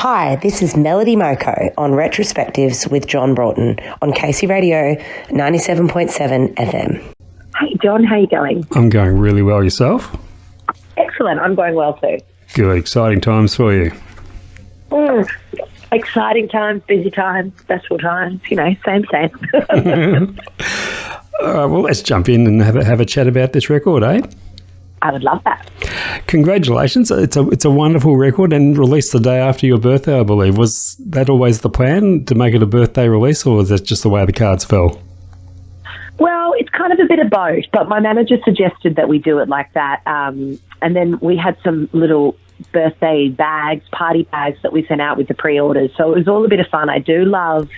Hi, this is Melody Moko on Retrospectives with John Broughton on Casey Radio 97.7 FM. Hey John, how you going? I'm going really well. Yourself? Excellent, I'm going well too. Good, exciting times for you. Exciting times, busy times, stressful times, same. All right, well, let's jump in and have a chat about this record, eh? I would love that. Congratulations. It's a wonderful record and released the day after your birthday, I believe. Was that always the plan, to make it a birthday release, or was that just the way the cards fell? Well, it's kind of a bit of both, but my manager suggested that we do it like that. And then we had some little birthday bags, party bags that we sent out with the pre-orders. So it was all a bit of fun. I do love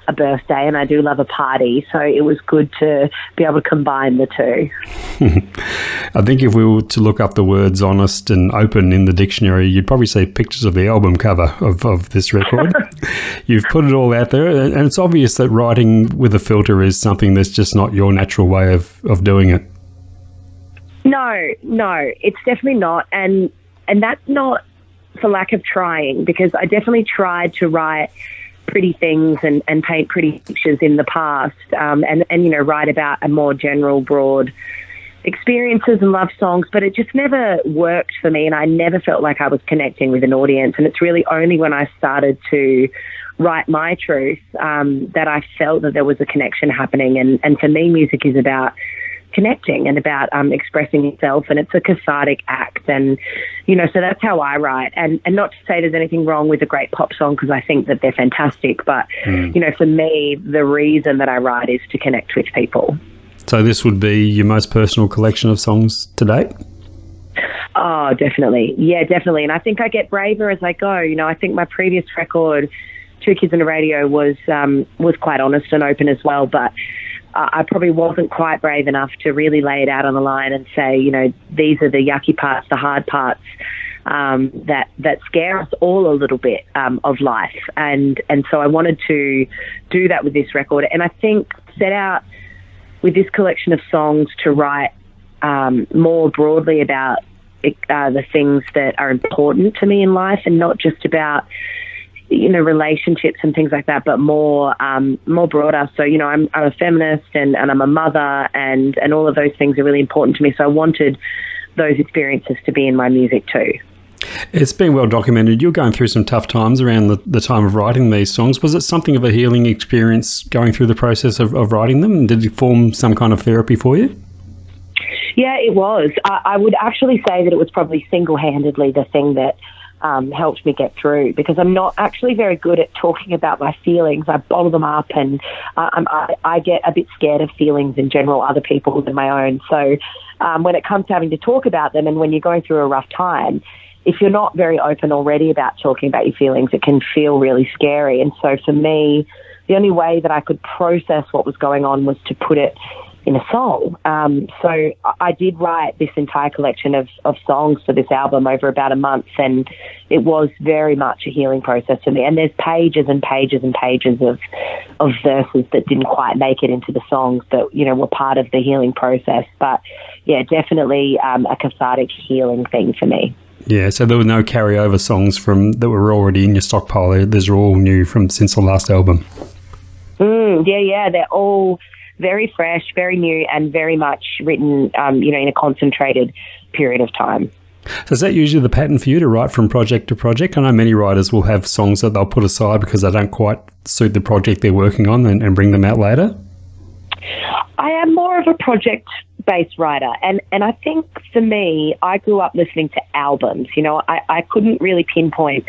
a birthday and I do love a party, so it was good to be able to combine the two. I think if we were to look up the words honest and open in the dictionary, you'd probably see pictures of the album cover of this record. You've put it all out there, and it's obvious that writing with a filter is something that's just not your natural way of doing it. No, it's definitely not, and that's not for lack of trying, because I definitely tried to write pretty things and paint pretty pictures in the past, and write about a more general, broad experiences and love songs, but it just never worked for me, and I never felt like I was connecting with an audience. And it's really only when I started to write my truth that I felt that there was a connection happening. And for me, music is about connecting and about expressing yourself, and it's a cathartic act, and so that's how I write. And not to say there's anything wrong with a great pop song, because I think that they're fantastic, but for me, the reason that I write is to connect with people. So this would be your most personal collection of songs to date? Oh, definitely. Yeah, definitely. And I think I get braver as I go. I think my previous record, Two Kids and a Radio, was quite honest and open as well, but I probably wasn't quite brave enough to really lay it out on the line and say, these are the yucky parts, the hard parts that scare us all a little bit of life. And so I wanted to do that with this record. And I think set out with this collection of songs to write more broadly about the things that are important to me in life, and not just about relationships and things like that, but more broader. So, I'm a feminist and I'm a mother, and all of those things are really important to me. So I wanted those experiences to be in my music too. It's been well documented. You're going through some tough times around the time of writing these songs. Was it something of a healing experience going through the process of writing them? Did it form some kind of therapy for you? Yeah, it was. I would actually say that it was probably single-handedly the thing that helped me get through, because I'm not actually very good at talking about my feelings. I bottle them up, and I get a bit scared of feelings in general, other people's than my own. So when it comes to having to talk about them, and when you're going through a rough time, if you're not very open already about talking about your feelings, it can feel really scary. And so for me, the only way that I could process what was going on was to put it in a song. So I did write this entire collection of songs for this album over about a month, and it was very much a healing process for me. And there's pages and pages and pages of verses that didn't quite make it into the songs that, were part of the healing process. But yeah, definitely a cathartic healing thing for me. Yeah, so there were no carryover songs that were already in your stockpile. These are all new since the last album. Yeah, they're all very fresh, very new, and very much written, in a concentrated period of time. So is that usually the pattern for you, to write from project to project? I know many writers will have songs that they'll put aside because they don't quite suit the project they're working on and bring them out later. I am more of a project-based writer, and I think for me, I grew up listening to albums. I couldn't really pinpoint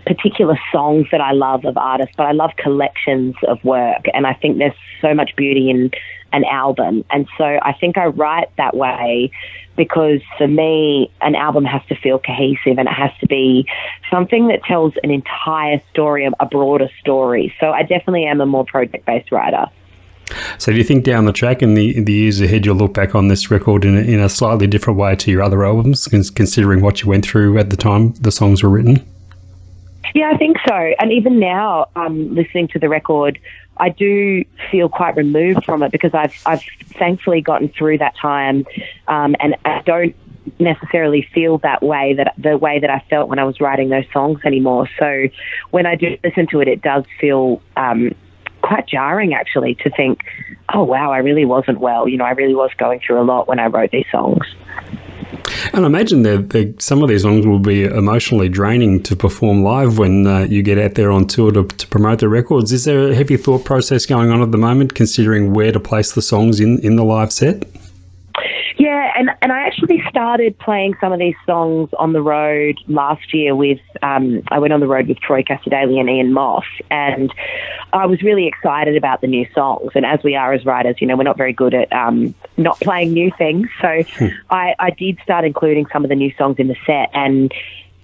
particular songs that I love of artists, but I love collections of work, and I think there's so much beauty in an album. And so I think I write that way because for me, an album has to feel cohesive, and it has to be something that tells an entire story, a broader story. So I definitely am a more project-based writer. So do you think down the track in the years ahead, you'll look back on this record in a slightly different way to your other albums, considering what you went through at the time the songs were written? Yeah, I think so. And even now, listening to the record, I do feel quite removed from it, because I've thankfully gotten through that time, and I don't necessarily feel the way that I felt when I was writing those songs anymore. So when I do listen to it, it does feel quite jarring, actually, to think, oh, wow, I really wasn't well. I really was going through a lot when I wrote these songs. And I imagine some of these songs will be emotionally draining to perform live when you get out there on tour to promote the records. Is there a heavy thought process going on at the moment, considering where to place the songs in the live set? Yeah, and I actually started playing some of these songs on the road last year with, I went on the road with Troy Cassadaly and Ian Moss, and I was really excited about the new songs. And as we are as writers, we're not very good at not playing new things. So I did start including some of the new songs in the set, and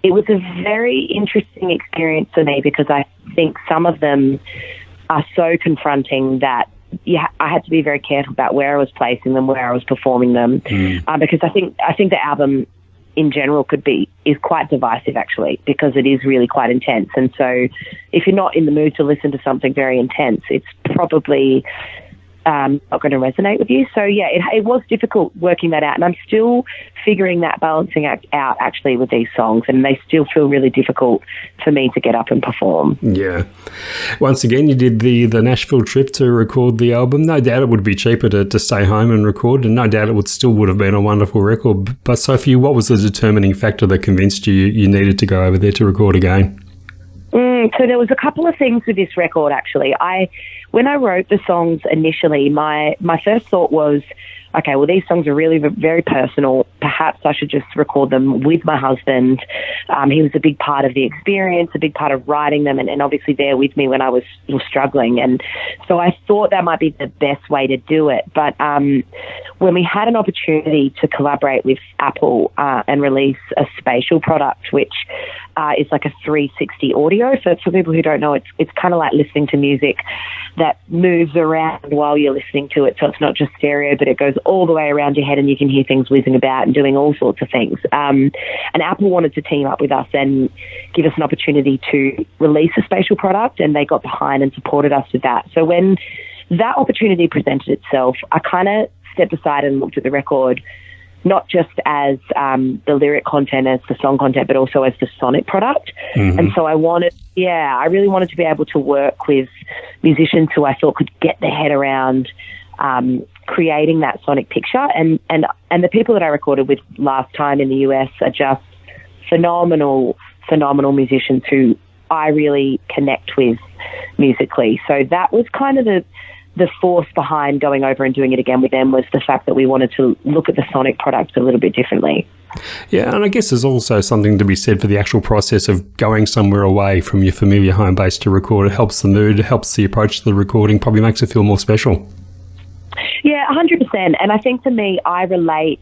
it was a very interesting experience for me because I think some of them are so confronting that I had to be very careful about where I was placing them, where I was performing them, because I think the album in general is quite divisive, actually, because it is really quite intense. And so if you're not in the mood to listen to something very intense, it's probably not going to resonate with you. So yeah, it was difficult working that out, and I'm still figuring that balancing act out actually with these songs, and they still feel really difficult for me to get up and perform. Yeah. Once again, you did the Nashville trip to record the album. No doubt it would be cheaper to stay home and record, and no doubt it would have been a wonderful record. But so for you, what was the determining factor that convinced you needed to go over there to record again? So there was a couple of things with this record, actually. When I wrote the songs initially, my first thought was, okay, well, these songs are really very personal. Perhaps I should just record them with my husband. He was a big part of the experience, a big part of writing them, and obviously there with me when I was struggling. And so I thought that might be the best way to do it. But when we had an opportunity to collaborate with Apple and release a spatial product, which is like a 360 audio. So for people who don't know, it's kind of like listening to music that moves around while you're listening to it. So it's not just stereo, but it goes all the way around your head and you can hear things whizzing about and doing all sorts of things. And Apple wanted to team up with us and give us an opportunity to release a spatial product, and they got behind and supported us with that. So when that opportunity presented itself, I kind of stepped aside and looked at the record not just as the lyric content, as the song content, but also as the sonic product. Mm-hmm. And so I really wanted to be able to work with musicians who I thought could get their head around creating that sonic picture. And the people that I recorded with last time in the US are just phenomenal musicians who I really connect with musically. So that was kind of the force behind going over and doing it again with them, was the fact that we wanted to look at the sonic product a little bit differently. Yeah, and I guess there's also something to be said for the actual process of going somewhere away from your familiar home base to record. It helps the mood, it helps the approach to the recording, probably makes it feel more special. Yeah, 100%. And I think for me, I relate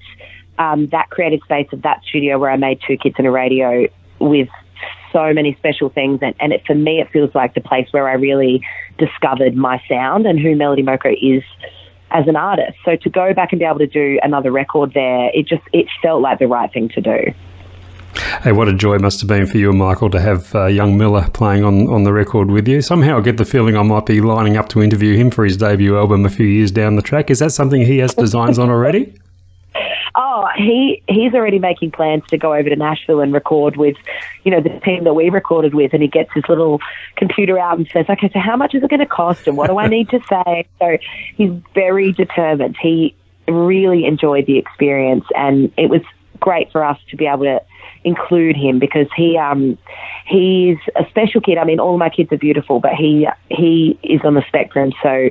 that creative space of that studio where I made Two Kids and a Radio with so many special things, and for me it feels like the place where I really discovered my sound and who Melody Moko is as an artist. So to go back and be able to do another record there, it felt like the right thing to do. Hey, what a joy it must have been for you and Michael to have young Miller playing on the record with you. Somehow I get the feeling I might be lining up to interview him for his debut album a few years down the track. Is that something he has designs on already? Oh, he's already making plans to go over to Nashville and record with, the team that we recorded with, and he gets his little computer out and says, okay, so how much is it going to cost and what do I need to say? So he's very determined. He really enjoyed the experience, and it was great for us to be able to include him because he's a special kid. I mean, all my kids are beautiful, but he is on the spectrum, so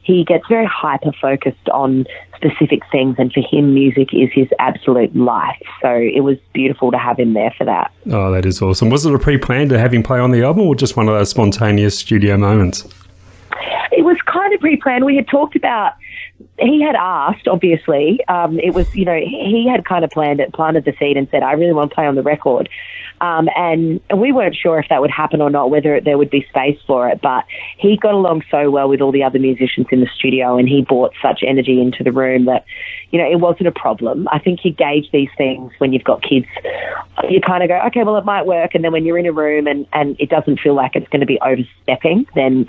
he gets very hyper-focused on specific things, and for him, music is his absolute life. So it was beautiful to have him there for that. Oh, that is awesome. Was it a pre-planned to have him play on the album, or just one of those spontaneous studio moments? It was kind of pre-planned. We had talked about, he had asked, obviously. It was, he had kind of planted the seed and said, I really want to play on the record. And we weren't sure if that would happen or not, whether there would be space for it. But he got along so well with all the other musicians in the studio, and he brought such energy into the room that, it wasn't a problem. I think you gauge these things when you've got kids. You kind of go, okay, well, it might work. And then when you're in a room and it doesn't feel like it's going to be overstepping, then,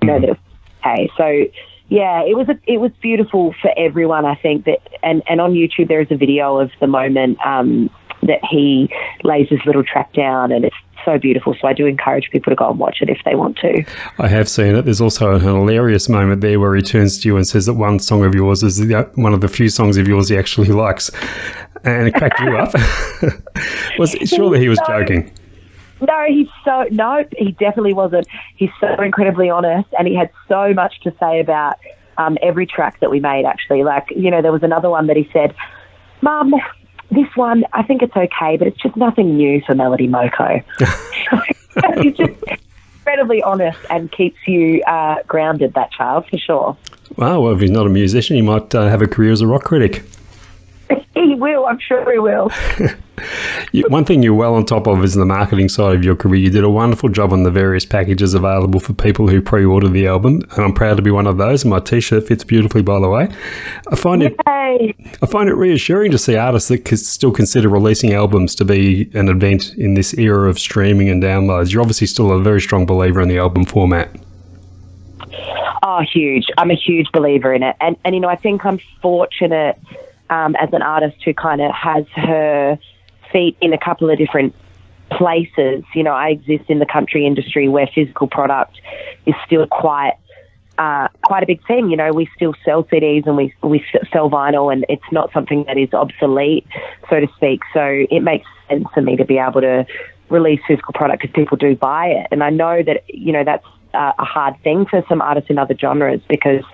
that okay. So, Yeah, it was beautiful for everyone, I think, that and on YouTube there is a video of the moment that he lays this little track down, and it's so beautiful. So I do encourage people to go and watch it if they want to. I have seen it. There's also an hilarious moment there where he turns to you and says that one song of yours is one of the few songs of yours he actually likes, and it cracked you up. Surely he was joking. No, he definitely wasn't. He's so incredibly honest, and he had so much to say about every track that we made, actually. Like, there was another one that he said, "Mum, this one, I think it's okay, but it's just nothing new for Melody Moko." He's just incredibly honest and keeps you grounded, that child, for sure. Wow, well, if he's not a musician, he might have a career as a rock critic. He will, I'm sure he will. One thing you're well on top of is the marketing side of your career. You did a wonderful job on the various packages available for people who pre-order the album, and I'm proud to be one of those. My T-shirt fits beautifully, by the way. I find it reassuring to see artists that still consider releasing albums to be an event in this era of streaming and downloads. You're obviously still a very strong believer in the album format. Oh, huge. I'm a huge believer in it. And I think I'm fortunate as an artist who kind of has her feet in a couple of different places. I exist in the country industry where physical product is still quite a big thing. We still sell CDs and we sell vinyl, and it's not something that is obsolete, so to speak. So it makes sense for me to be able to release physical product because people do buy it. And I know that, that's a hard thing for some artists in other genres because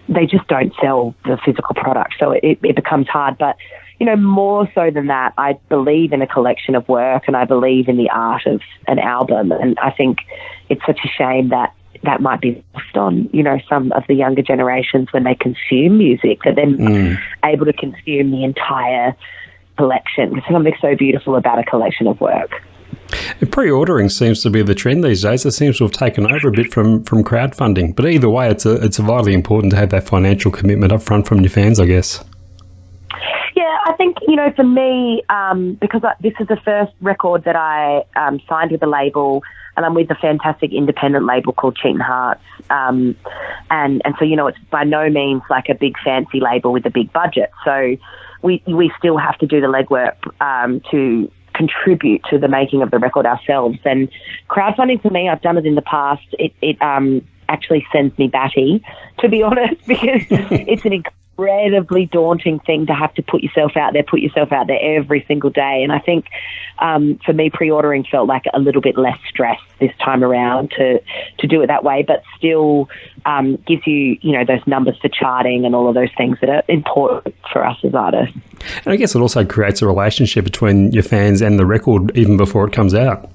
they just don't sell the physical product. So it becomes hard. But, more so than that, I believe in a collection of work and I believe in the art of an album. And I think it's such a shame that might be lost on, some of the younger generations when they consume music, that they're able to consume the entire collection. There's something so beautiful about a collection of work. Pre-ordering seems to be the trend these days. It seems to have taken over a bit from crowdfunding. But either way, it's vitally important to have that financial commitment up front from your fans, I guess. Yeah, I think, for me, because this is the first record that I signed with a label, and I'm with a fantastic independent label called Cheatin' Hearts. And so, it's by no means like a big fancy label with a big budget. So we still have to do the legwork to contribute to the making of the record ourselves. And crowdfunding, for me, I've done it in the past. It actually sends me batty, to be honest, because it's an incredibly daunting thing to have to put yourself out there every single day. And I think for me, pre-ordering felt like a little bit less stress this time around to do it that way, but still gives you, those numbers for charting and all of those things that are important for us as artists. And I guess it also creates a relationship between your fans and the record even before it comes out.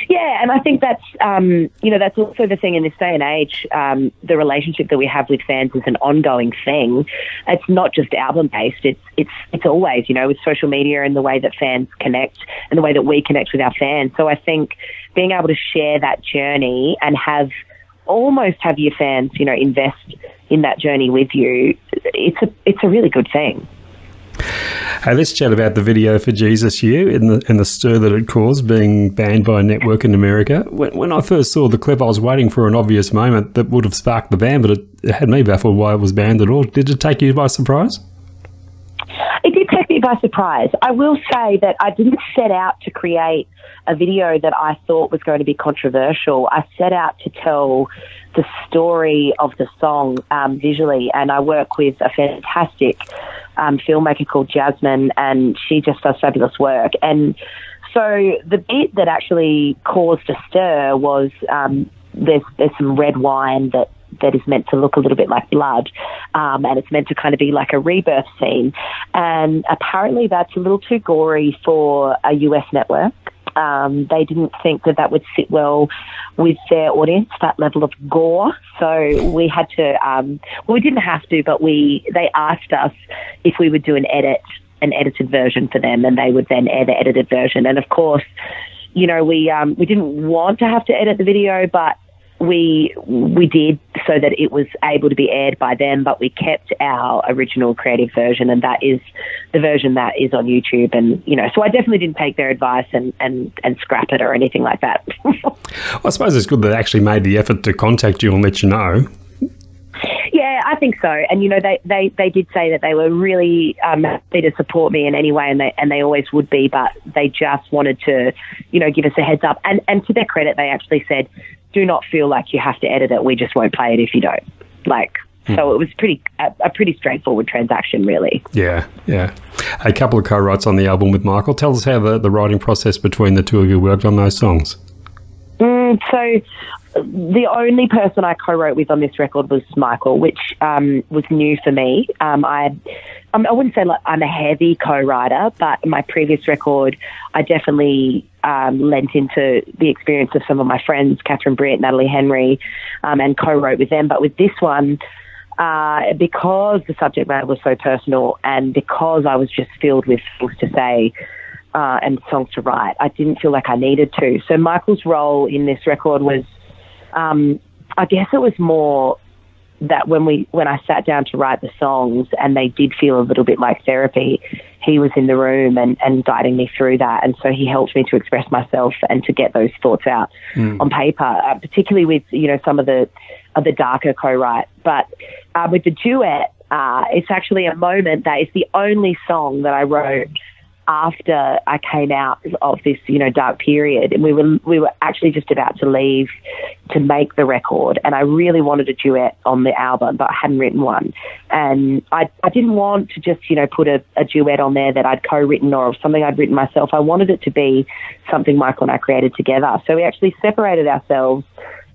Yeah, and I think that's, that's also the thing in this day and age. The relationship that we have with fans is an ongoing thing. It's not just album-based. It's always, with social media and the way that fans connect and the way that we connect with our fans. So I think being able to share that journey and have your fans, invest in that journey with you, it's a really good thing. Hey, let's chat about the video for Jesus You and the stir that it caused, being banned by a network in America. When I first saw the clip, I was waiting for an obvious moment that would have sparked the ban, but it had me baffled why it was banned at all. Did it take you by surprise? It did take me by surprise. I will say that I didn't set out to create a video that I thought was going to be controversial. I set out to tell the story of the song visually, and I work with a fantastic filmmaker called Jasmine, and she just does fabulous work. And so the bit that actually caused a stir was there's some red wine that is meant to look a little bit like blood, and it's meant to kind of be like a rebirth scene. And apparently that's a little too gory for a US network. They didn't think that would sit well with their audience, that level of gore. So we had to, we didn't have to, but they asked us if we would do an edited version for them, and they would then air the edited version. And of course, we didn't want to have to edit the video, but we did, so that it was able to be aired by them, but we kept our original creative version, and that is the version that is on YouTube. And, so I definitely didn't take their advice and scrap it or anything like that. I suppose it's good that they actually made the effort to contact you and let you know. think so. And, you know, they did say that they were really happy to support me in any way, and they always would be, but they just wanted to, you know, give us a heads up. And to their credit, they actually said, do not feel like you have to edit it. We just won't play it if you don't. So it was a pretty straightforward transaction, really. Yeah. A couple of co-writes on the album with Michael. Tell us how the writing process between the two of you worked on those songs. So the only person I co-wrote with on this record was Michael, which was new for me. I wouldn't say like I'm a heavy co-writer, but my previous record, I definitely lent into the experience of some of my friends, Catherine Britt, Natalie Henry, and co-wrote with them. But with this one, because the subject matter was so personal and because I was just filled with things to say and songs to write, I didn't feel like I needed to. So Michael's role in this record was, I guess it was more that when I sat down to write the songs and they did feel a little bit like therapy, he was in the room and guiding me through that. And so he helped me to express myself and to get those thoughts out on paper, particularly with, you know, some of the darker co-write. But with the duet, it's actually a moment that is the only song that I wrote after I came out of this, you know, dark period. And we were actually just about to leave to make the record, and I really wanted a duet on the album, but I hadn't written one. And I didn't want to just, you know, put a duet on there that I'd co-written or something I'd written myself. I wanted it to be something Michael and I created together. So we actually separated ourselves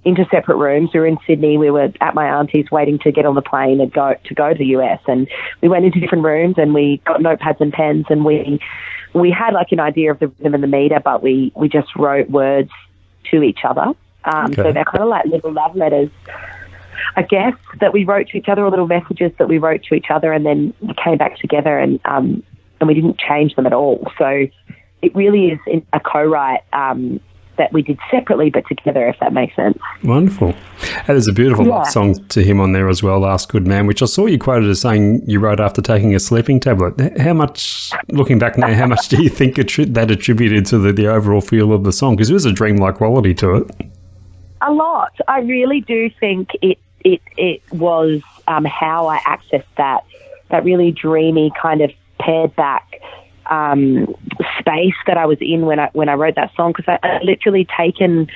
into separate rooms. We were in Sydney. We were at my auntie's waiting to get on the plane and go to the US. And we went into different rooms and we got notepads and pens, and we had like an idea of the rhythm and the meter, but we just wrote words to each other. So they're kind of like little love letters, I guess, that we wrote to each other, or little messages that we wrote to each other, and then we came back together and we didn't change them at all. So it really is a co-write that we did separately but together, if that makes sense. Wonderful. And there's a beautiful love song to him on there as well, Last Good Man, which I saw you quoted as saying you wrote after taking a sleeping tablet. How much, looking back now, how much do you think that attributed to the overall feel of the song? Because there was a dreamlike quality to it. A lot. I really do think it was how I accessed that really dreamy kind of pared back space that I was in when I wrote that song, because I literally taken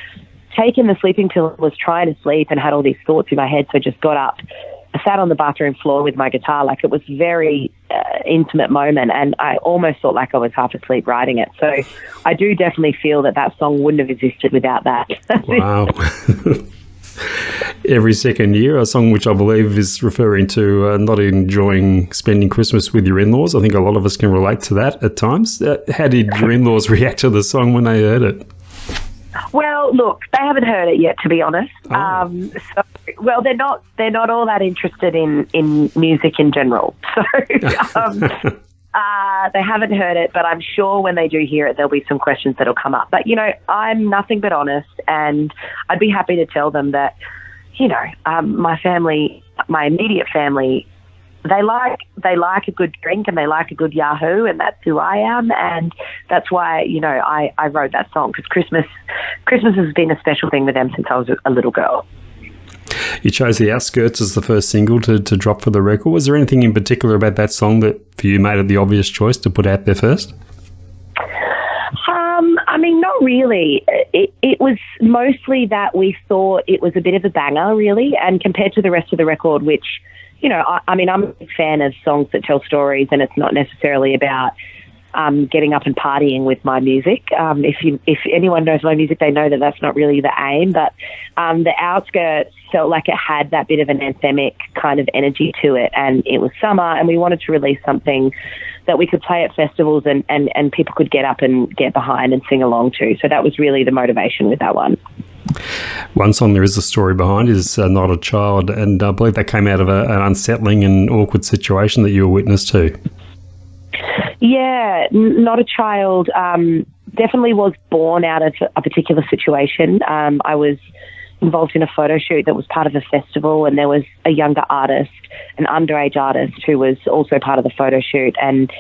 the sleeping pill, was trying to sleep and had all these thoughts in my head, so just got up. I sat on the bathroom floor with my guitar. Like, it was a very intimate moment, and I almost felt like I was half asleep writing it. So I do definitely feel that song wouldn't have existed without that. Wow. Every Second Year, a song which I believe is referring to not enjoying spending Christmas with your in-laws. I think a lot of us can relate to that at times. How did your in-laws react to the song when they heard it? Well, look, they haven't heard it yet, to be honest. Oh. Well, they're not all that interested in music in general. So they haven't heard it, but I'm sure when they do hear it, there'll be some questions that'll come up. But, you know, I'm nothing but honest, and I'd be happy to tell them that, you know, my family, my immediate family, they like a good drink and they like a good Yahoo, and that's who I am, and that's why, you know, I wrote that song, because Christmas has been a special thing with them since I was a little girl. You chose The Outskirts as the first single to drop for the record. Was there anything in particular about that song that for you made it the obvious choice to put out there first? I mean, not really. It was mostly that we thought it was a bit of a banger, really, and compared to the rest of the record, which, you know, I mean, I'm a big fan of songs that tell stories, and it's not necessarily about getting up and partying with my music. If anyone knows my music, they know that that's not really the aim. But The Outskirts felt like it had that bit of an anthemic kind of energy to it, and it was summer, and we wanted to release something that we could play at festivals and people could get up and get behind and sing along to. So that was really the motivation with that one. One song there is a story behind is Not a Child, and I believe that came out of an unsettling and awkward situation that you were witness to. Yeah, Not a Child definitely was born out of a particular situation. I was involved in a photo shoot that was part of a festival, and there was a younger artist, an underage artist, who was also part of the photo shoot, and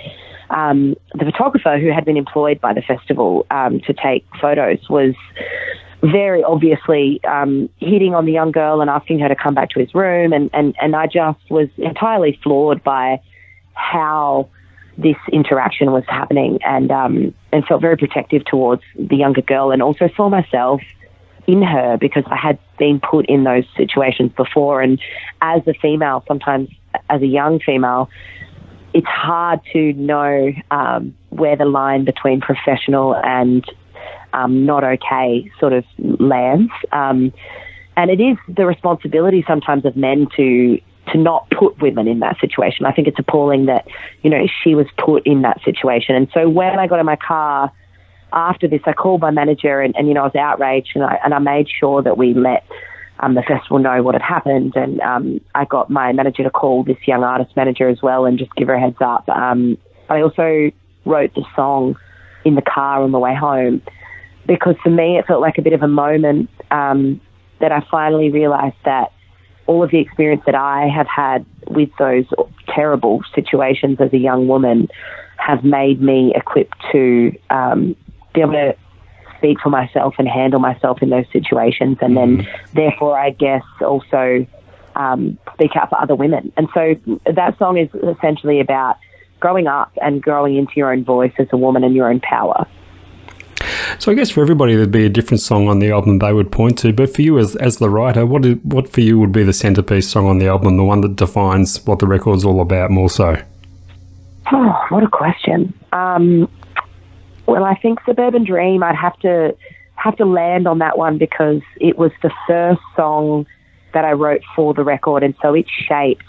the photographer who had been employed by the festival to take photos was very obviously hitting on the young girl and asking her to come back to his room. And I just was entirely floored by how this interaction was happening, and felt very protective towards the younger girl, and also saw myself in her because I had been put in those situations before. And as a female, sometimes as a young female, it's hard to know where the line between professional and not okay sort of lands. And it is the responsibility sometimes of men to not put women in that situation. I think it's appalling that, she was put in that situation. And so when I got in my car after this, I called my manager and I was outraged, and I made sure that we let the festival know what had happened. And I got my manager to call this young artist manager as well and just give her a heads up. I also wrote the song in the car on the way home, because for me it felt like a bit of a moment that I finally realised that all of the experience that I have had with those terrible situations as a young woman have made me equipped to be able to speak for myself and handle myself in those situations, and then therefore I guess also speak out for other women. And so that song is essentially about growing up and growing into your own voice as a woman and your own power. So I guess for everybody there'd be a different song on the album they would point to, but for you as the writer, what for you would be the centrepiece song on the album, the one that defines what the record's all about more so? Oh, what a question. Well, I think Suburban Dream, I'd have to land on that one because it was the first song that I wrote for the record, and so it shaped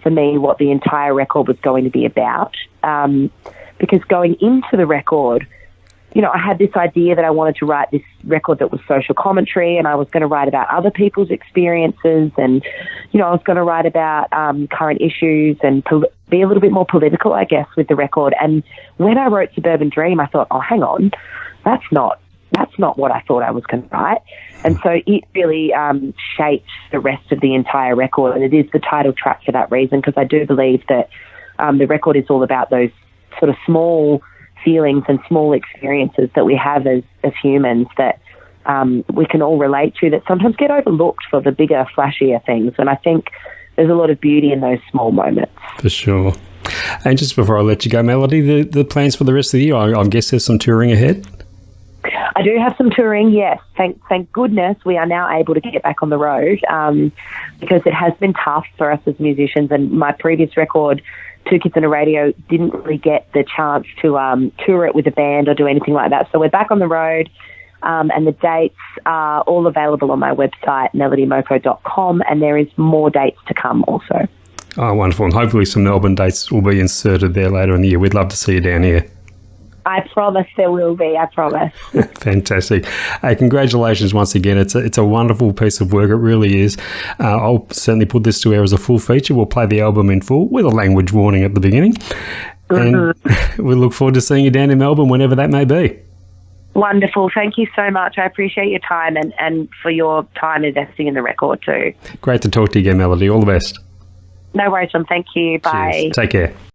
for me what the entire record was going to be about. Because going into the record, I had this idea that I wanted to write this record that was social commentary, and I was going to write about other people's experiences, and, I was going to write about current issues and be a little bit more political, I guess, with the record. And when I wrote Suburban Dream, I thought, oh, hang on, that's not what I thought I was going to write. And so it really shaped the rest of the entire record, and it is the title track for that reason, because I do believe that the record is all about those sort of small feelings and small experiences that we have as humans that we can all relate to, that sometimes get overlooked for the bigger, flashier things. And I think there's a lot of beauty in those small moments. For sure. And just before I let you go, Melody, the plans for the rest of the year, I guess there's some touring ahead? I do have some touring, yes. Thank goodness we are now able to get back on the road because it has been tough for us as musicians. And my previous record, Two Kids and a Radio, didn't really get the chance to tour it with a band or do anything like that. So we're back on the road, and the dates are all available on my website, melodymoko.com, and there is more dates to come also. Oh, wonderful. And hopefully some Melbourne dates will be inserted there later in the year. We'd love to see you down here. I promise there will be, I promise. Fantastic. Hey, congratulations once again. It's a wonderful piece of work. It really is. I'll certainly put this to air as a full feature. We'll play the album in full with a language warning at the beginning. And we look forward to seeing you down in Melbourne whenever that may be. Wonderful. Thank you so much. I appreciate your time and for your time investing in the record too. Great to talk to you again, Melody. All the best. No worries, John. Thank you. Bye. Cheers. Take care.